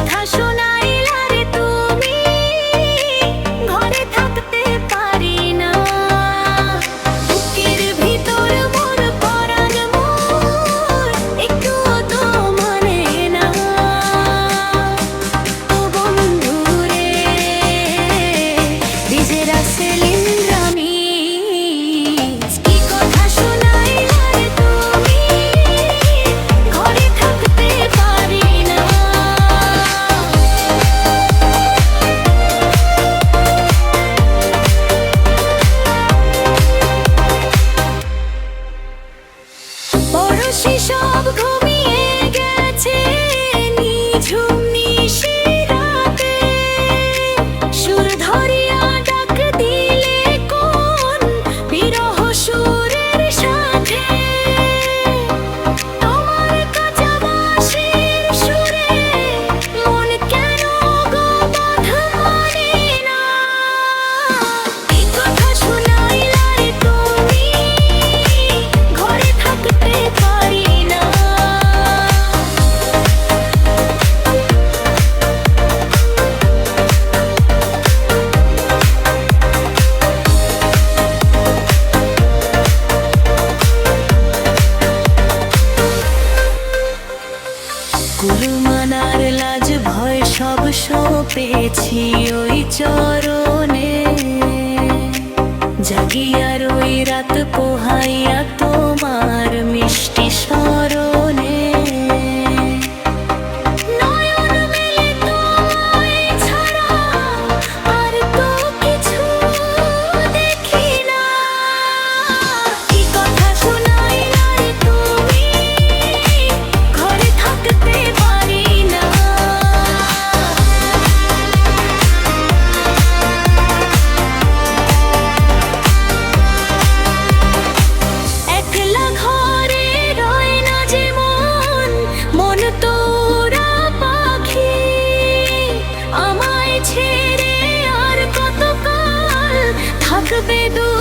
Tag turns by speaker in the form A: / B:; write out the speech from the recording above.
A: কথা শোনাইলা রে তুমি, ঘরে থাকতে পারি না। বুকের ভিতর মোর পরাণ মোর একটুও তো মানে না। ও বন্ধু রে ডিজে রাসেল ইন্দ্রামিস, কি কথা শোনাইলা রে তুমি, ঘরে থাকতে পারি না। পড়শি সব ঘুমিয়ে গেছে নিঝুম নিশিরাতে, সুর ধরিয়া ডাক দিলে কোন বিরহ সুরের সাথে। তোমার কাঁচা বাঁশির সুরে মন কেন গো বাঁধ মানে না। কি কথা শোনাইলা রে তুমি, ঘরে থাকতে পারি না। কুলমানার লাজ ভয় সব সঁপেছি ওই চরণে, জাগিয়া রই রাত পোহাইয়া তোমার মিষ্টি স্মরণে। নয়ন মেলে তোমায় ছাড়া আর তো কিছু দেখি না। কি কথা শোনাইলা রে তুমি, ঘরে থাকতে পারি না। একলা ঘরে রয় না যে মন, মন তো ওরা পাখি। আমায় ছেড়ে আর কতকাল থাকবে দূরে।